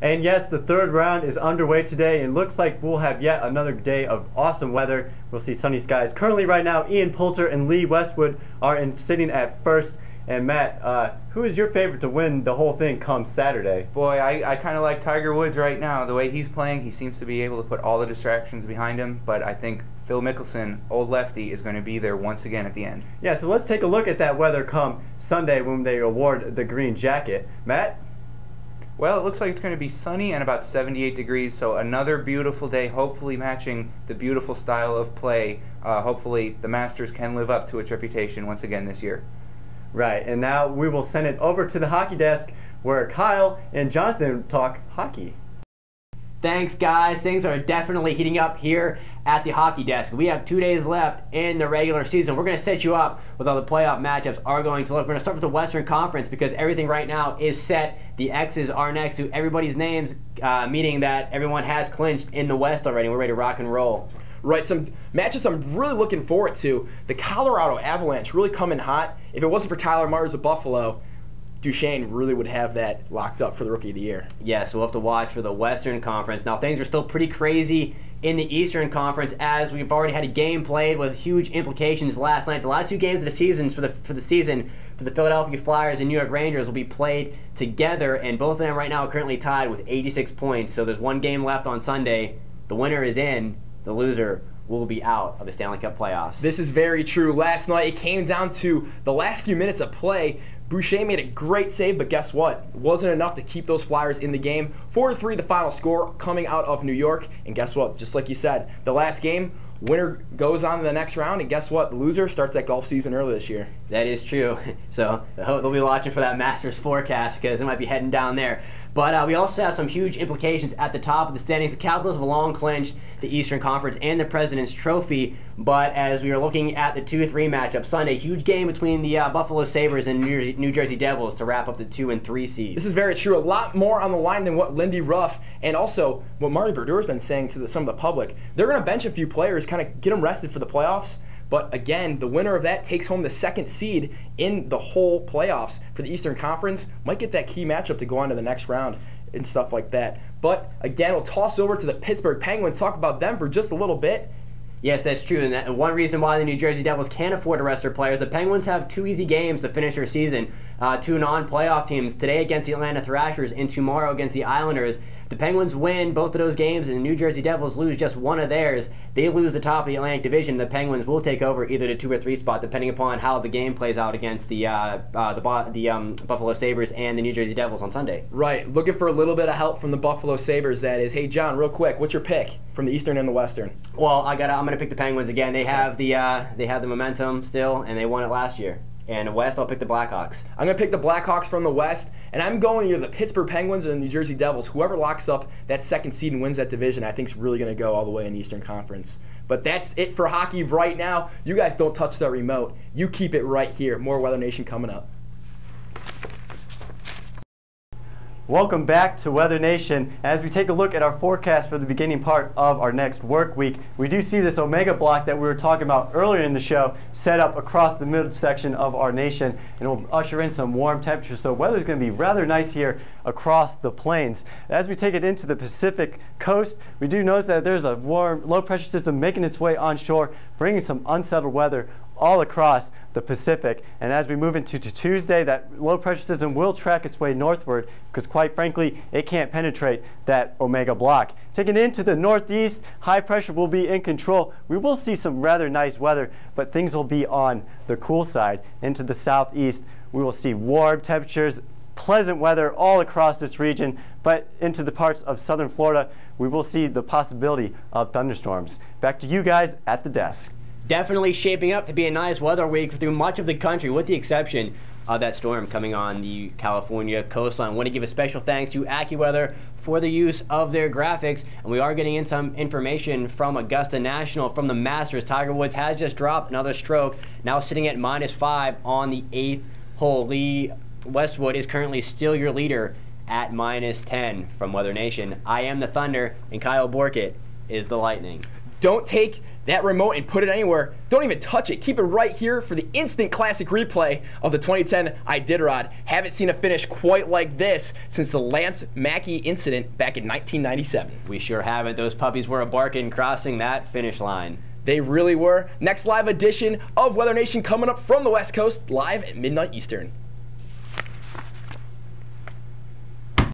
And yes, the third round is underway today, and looks like we'll have yet another day of awesome weather. We'll see sunny skies. Currently right now, Ian Poulter and Lee Westwood are sitting at first. And Matt, who is your favorite to win the whole thing come Saturday? Boy, I kind of like Tiger Woods right now. The way he's playing, he seems to be able to put all the distractions behind him. But I think Phil Mickelson, old lefty, is going to be there once again at the end. Yeah, so let's take a look at that weather come Sunday when they award the green jacket. Matt? Well, it looks like it's going to be sunny and about 78 degrees, so another beautiful day, hopefully matching the beautiful style of play. Hopefully the Masters can live up to its reputation once again this year. Right, and now we will send it over to the hockey desk where Kyle and Jonathan talk hockey. Thanks, guys. Things are definitely heating up here at the hockey desk. We have 2 days left in the regular season. We're going to set you up with all the playoff matchups are going to look. We're going to start with the Western Conference because everything right now is set. The X's are next to everybody's names, meaning that everyone has clinched in the West already. We're ready to rock and roll. Right, some matches I'm really looking forward to. The Colorado Avalanche really coming hot. If it wasn't for Tyler Myers of Buffalo, Duchesne really would have that locked up for the Rookie of the Year. Yeah, so we'll have to watch for the Western Conference. Now, things are still pretty crazy in the Eastern Conference as we've already had a game played with huge implications last night. The last two games of the seasons for the season for the Philadelphia Flyers and New York Rangers will be played together, and both of them right now are currently tied with 86 points. So there's one game left on Sunday. The winner is in. The loser will be out of the Stanley Cup playoffs. This is very true. Last night it came down to the last few minutes of play. Boucher made a great save, but guess what? It wasn't enough to keep those Flyers in the game. 4-3 the final score coming out of New York. And guess what? Just like you said, the last game, winner goes on to the next round, and guess what? The loser starts that golf season early this year. That is true. So they'll be watching for that Masters forecast because it might be heading down there. But we also have some huge implications at the top of the standings. The Capitals have long clinched the Eastern Conference and the President's Trophy. But as we are looking at the 2-3 matchup Sunday, huge game between the Buffalo Sabres and New Jersey Devils to wrap up the 2 and 3 seeds. This is very true. A lot more on the line than what Lindy Ruff and also what Marty Berdeur's been saying to some of the public. They're going to bench a few players, kind of get them rested for the playoffs. But again, the winner of that takes home the second seed in the whole playoffs for the Eastern Conference. Might get that key matchup to go on to the next round and stuff like that. But again, we'll toss over to the Pittsburgh Penguins, talk about them for just a little bit. Yes, that's true, and one reason why the New Jersey Devils can't afford to rest their players, the Penguins have 2 easy games to finish their season. 2 non-playoff teams, today against the Atlanta Thrashers and tomorrow against the Islanders. The Penguins win both of those games and the New Jersey Devils lose just one of theirs. They lose the top of the Atlantic Division. The Penguins will take over either the 2 or 3 spot depending upon how the game plays out against the Buffalo Sabres and the New Jersey Devils on Sunday. Right, looking for a little bit of help from the Buffalo Sabres, that is. Hey, John, real quick, what's your pick from the Eastern and the Western? Well, I'm going to pick the Penguins again. They have the momentum still, and they won it last year. And the West, I'll pick the Blackhawks. I'm going to pick the Blackhawks from the West, and I'm going either the Pittsburgh Penguins or the New Jersey Devils. Whoever locks up that second seed and wins that division, I think is really going to go all the way in the Eastern Conference. But that's it for hockey right now. You guys don't touch that remote. You keep it right here. More Weather Nation coming up. Welcome back to Weather Nation. As we take a look at our forecast for the beginning part of our next work week, we do see this Omega block that we were talking about earlier in the show set up across the middle section of our nation, and it will usher in some warm temperatures. So weather is going to be rather nice here across the plains. As we take it into the Pacific coast, we do notice that there's a warm low pressure system making its way onshore, bringing some unsettled weather all across the Pacific. And as we move into Tuesday, that low pressure system will track its way northward because quite frankly, it can't penetrate that Omega block. Taking it into the northeast, high pressure will be in control. We will see some rather nice weather, but things will be on the cool side. Into the southeast, we will see warm temperatures, pleasant weather all across this region, but into the parts of southern Florida, we will see the possibility of thunderstorms. Back to you guys at the desk. Definitely shaping up to be a nice weather week through much of the country, with the exception of that storm coming on the California coastline. I want to give a special thanks to AccuWeather for the use of their graphics, and we are getting in some information from Augusta National from the Masters. Tiger Woods has just dropped another stroke, now sitting at -5 on the 8th hole. Lee Westwood is currently still your leader at -10 from Weather Nation. I am the Thunder, and Kyle Borkett is the Lightning. Don't take that remote and put it anywhere. Don't even touch it. Keep it right here for the instant classic replay of the 2010 Iditarod. Haven't seen a finish quite like this since the Lance Mackey incident back in 1997. We sure haven't. Those puppies were a barking crossing that finish line. They really were. Next live edition of Weather Nation coming up from the West Coast, live at midnight Eastern.